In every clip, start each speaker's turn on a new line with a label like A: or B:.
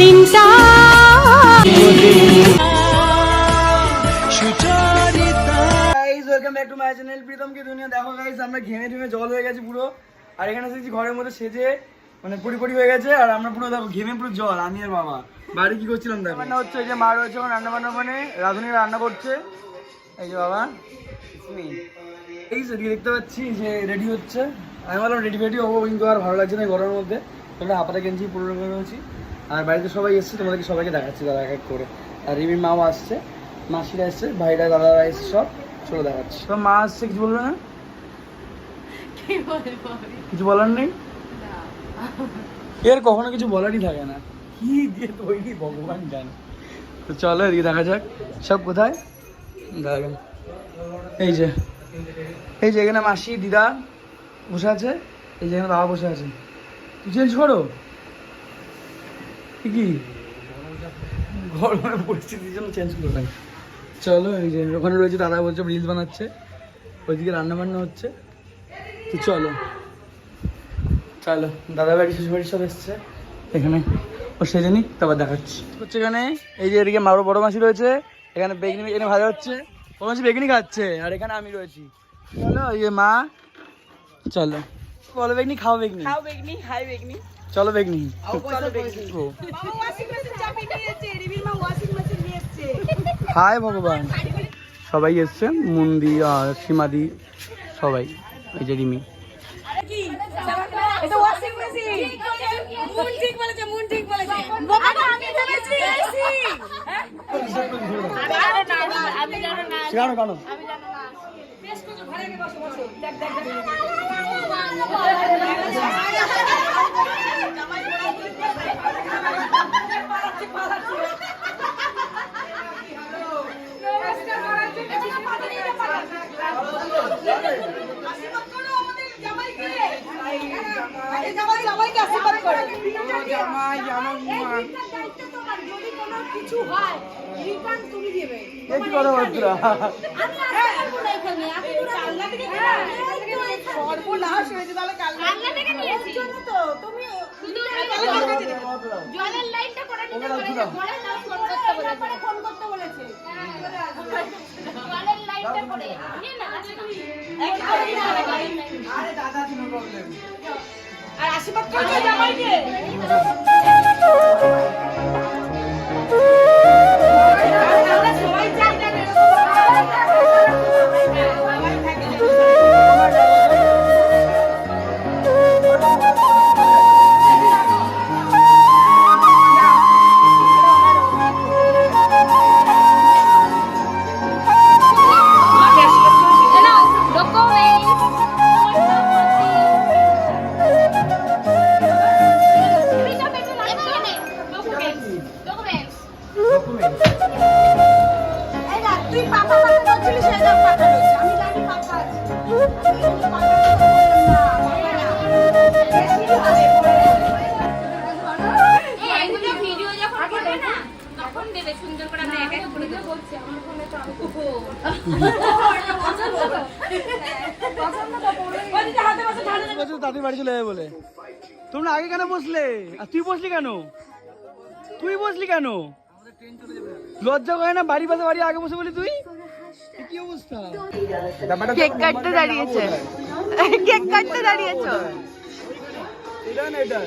A: দিনটা।
B: Welcome back to my channel Pritam কি দুনিয়া। দেখো গাইস আমরা ঘেমে ঘেমে জল হয়ে গেছি পুরো, আর এখানে এসেছি ঘরের মধ্যে সেজে মানে পরিপরি হয়ে গেছে, আর আমরা পুরো দেখো ঘেমে পুরো জল। আমি আর বাবা বাড়ি কি করছিলাম দেখো, রান্না হচ্ছে, এই যে মা রয়েছে এখন রান্না বান্না, মানে রাঁধুনি রান্না করছে, এই যে বাবা এই সেদিকে দেখতে পাচ্ছি যে রেডি হচ্ছে। আমি বললাম রেডি ফেডি হবো, কিন্তু আর ভালো লাগছে না গরমের মধ্যে। তোমরা হাফাটা গেঞ্জি পুরো রয়েছি, আর বাড়িতে সবাই এসছে, তোমাদেরকে সবাইকে দেখাচ্ছি দাদা এক এক করে। আর রিমির মাও আসছে, মাসিরা এসছে, ভাইরা দাদারা এসছে, সব চলো দেখাচ্ছি। তো মা আসছে, কিছু বলবে না? কিছু বলার নেই, এর কখনো কিছু বলারই থাকে না, কি দিয়ে তৈরি ভগবান জানে। তো চলো এদিকে দেখা যাক সব কোথায়। দেখেন এই যে এখানে মাসি দিদা বসে আছে, এই যে এখানে বাবা বসে আছে। তুই চেঞ্জ করো কি গরমের পরিস্থিতির জন্য চেঞ্জ করো নাই। চলো এই যে ওখানে রয়েছে দাদা, বলছে রিলস বানাচ্ছে, ওইদিকে রান্না বান্না হচ্ছে। তো চলো চলো দাদা বাড়ি শ্বশুর বাড়ি সব এসছে, এখানে ও সেজে নি, তারপর দেখাচ্ছি হচ্ছে। এখানে এই যে এদিকে মারো বড় মাসি রয়েছে, এখানে বেগনি এখানে ভাজা হচ্ছে, বড় মাসি বেগনি খাচ্ছে, আর এখানে আমি রয়েছি। চলো এই যে মা, চলো বলো বেগনি খাও, বেগনি খাও, বেগনি হাই বেগনি, চলো বেগনি হাই ভগবান। সবাই এসছে, মুন্দি আর সীমাদি সবাই, এই যে রিমি।
A: আর আশীর্বাদ করবে জামাইকে।
B: তাদের বাড়ি চলে যাবে বলে তোমরা আগে কেন বসলে? আর তুই বসলি কেন? লজ্জা করে না? বাড়ি পাশে বাড়ি আগে বসে বলি তুই, কি অবস্থা?
C: কেক কাটতে দাঁড়িয়েছে, কেক কাটতে দাঁড়িয়েছ।
B: এটা না এটা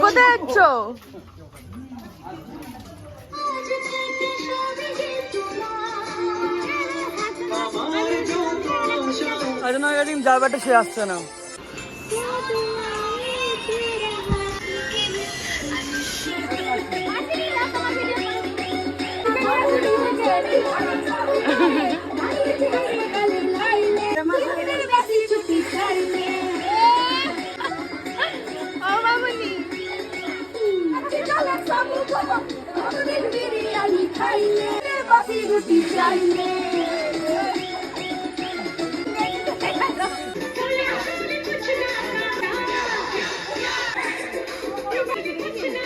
C: কোথায় যাচ্ছ?
B: যার বাটে সে আসছে না।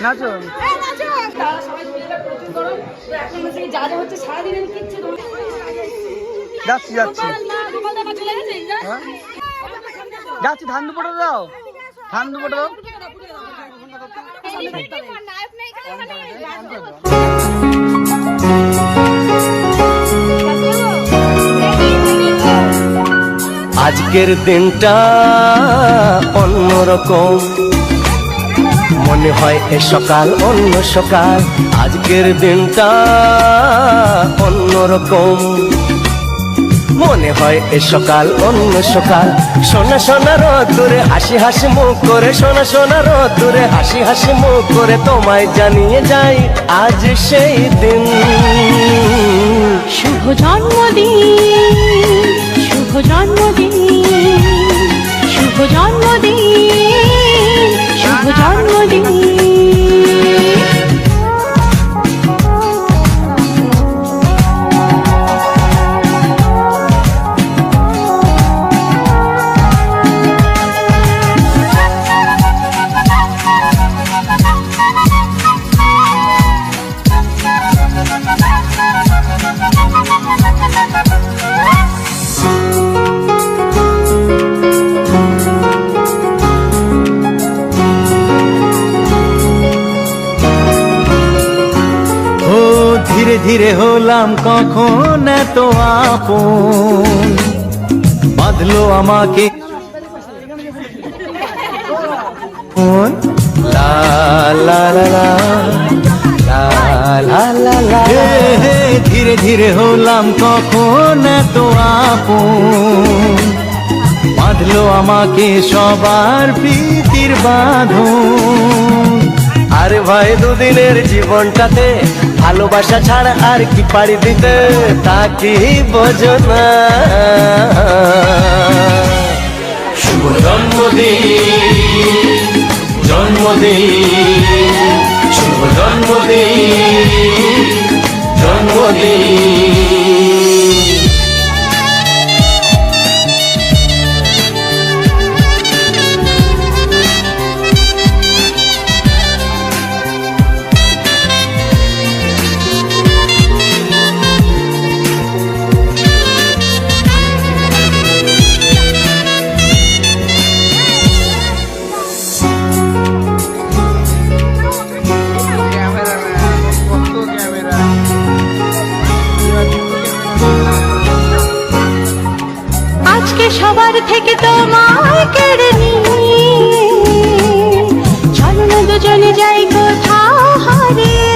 B: নাচো।
A: তারা সবাই চলে যাবে প্রচুর গরম। তো এখন হচ্ছে কি যা যা হচ্ছে সারাদিন আমি কিচ্ছু তোমার
B: যাচ্ছি যাচ্ছি ধান দুপুরে দাও, ধান দুপুরে দাও।
D: আজকের দিনটা অন্যরকম, মনে হয় এ সকাল অন্য সকাল। আজকের দিনটা অন্যরকম, মনে হয় এ সকাল অন্য সকাল। সোনা সোনা রোদ্দুরে হাসি হাসি মুখ করে, সোনা সোনা রোদ্দুরে হাসি হাসি মুখ করে তোমায় জানিয়ে যাই আজ সেই দিন।
C: শুভ জন্মদিন, শুভ জন্মদিন, শুভ জন্মদিন, শুভ জন্মদিন।
D: ধীরে ধীরে হলাম কখন এত আপন, বাঁধলো আমাকে লা লা লা লা লা লা লা লা। ধীরে ধীরে হলাম কখন এত আপন, বাঁধলো আমাকে সবার প্রীতির বাঁধন। আরে ভাই দুদিনের জীবনটাতে ভালোবাসা ছাড়া আর কি পাড়ি দিতে, তা কি বোঝো না। শুভ জন্মদিন, জন্মদিন, শুভ জন্মদিন, জন্মদিন।
C: সবার থেকে তোমায় কেড়ে নিয়ে চলো না দুজনে যাই কোথাও হারিয়ে।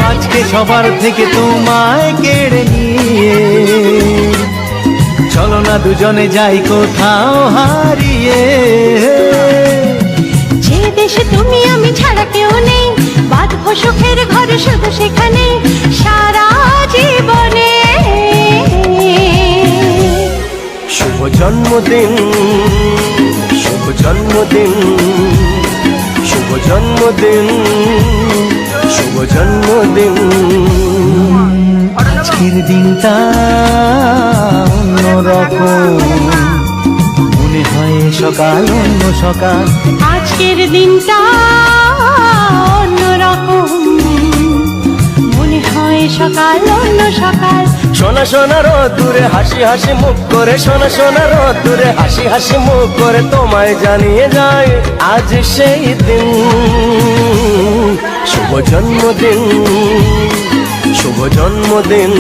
D: আজকে সবার থেকে তোমায় কেড়ে নিয়ে চলো না দুজনে যাই কোথাও হারিয়ে।
C: যে দেশে তুমি আমি ছাড়া কেউ নেই, বাঁধবো সুখের ঘরে শুধু সেখানে সারা জীবনে।
D: শুভ জন্মদিন, শুভ জন্মদিন, শুভ জন্মদিন, শুভ জন্মদিন। আজকের দিনটা অন্যরকম, মনে হয় সকাল অন্য সকাল।
C: আজকের দিনটা অন্যরকম, মনে হয় সকাল অন্য সকাল।
D: সোনা সোনা রোদ্দুরে হাসি হাসি মুখ করে, সোনা সোনা রোদ্দুরে হাসি হাসি মুখ করে তোমায় জানিয়ে যায় আজ সেই দিন। শুভ জন্মদিন, শুভ জন্মদিন,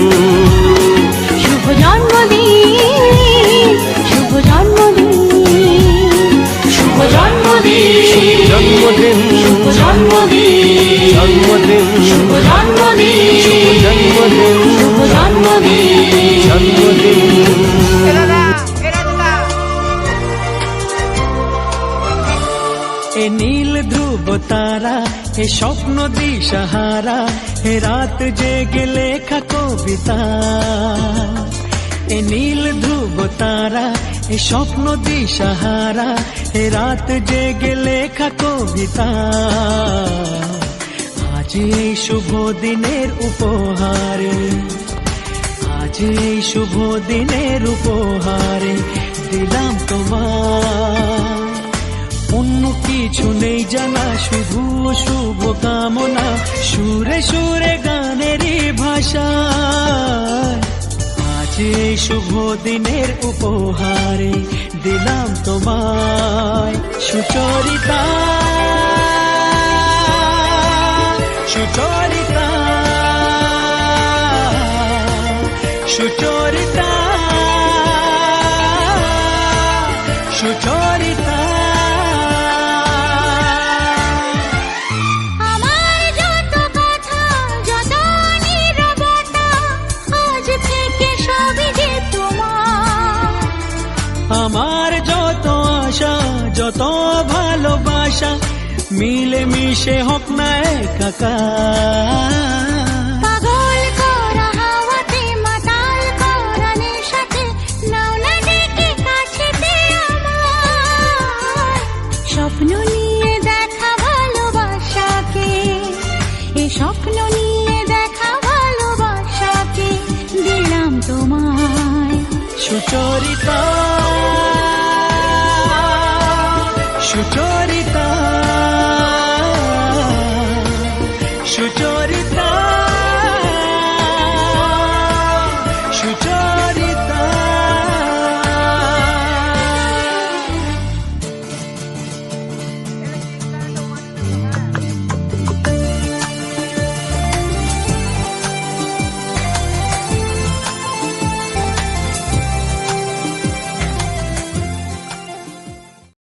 C: শুভ জন্মদিন, শুভ জন্মদিন, শুভ জন্মদিন,
D: জন্মদিন,
C: শুভ জন্মদিন,
D: জন্মদিন,
C: শুভ জন্মদিন,
D: শুভ জন্মদিন,
C: শুভ জন্মদিন,
D: জন্মদিন।
E: এ নীল ধ্রুব তারা, এ স্বপ্ন দিশাহারা, এ রাত জেগে লেখা কবিতা। এ নীল ধ্রুব তারা, এ স্বপ্ন দিশাহারা, এ রাত জেগে লেখা কবিতা। আজ এই শুভ দিনের উপহারে, আজ এই শুভ দিনের উপহারে দিলাম তোমায়। অন্য কিছু নেই জানা, শুধু শুভ কামনা, সুরে সুরে গানেরই ভাষা। আজ এই শুভ দিনের উপহারে দিলাম তোমায় সুচরিতা, সুচরিতা, সুচরিতা, সুচরিতা।
C: আমার যত কথা, যত নীরবতা, আজ থেকে সবই যে তোমার।
E: আমার যত আশা, যত ভালোবাসা, মিলে মিশে হোক না একাকার।
C: পাগল করা হাওয়াতে, মাতাল করা নেশাতে, নাও না ডেকে কাছেতে আমার। স্বপ্ন নিয়ে দেখা ভালোবাসাকে, এ স্বপ্ন নিয়ে দেখা ভালোবাসাকে দিলাম তোমায়
E: সুচরিতা, সুচরিতা, সুচরিতা।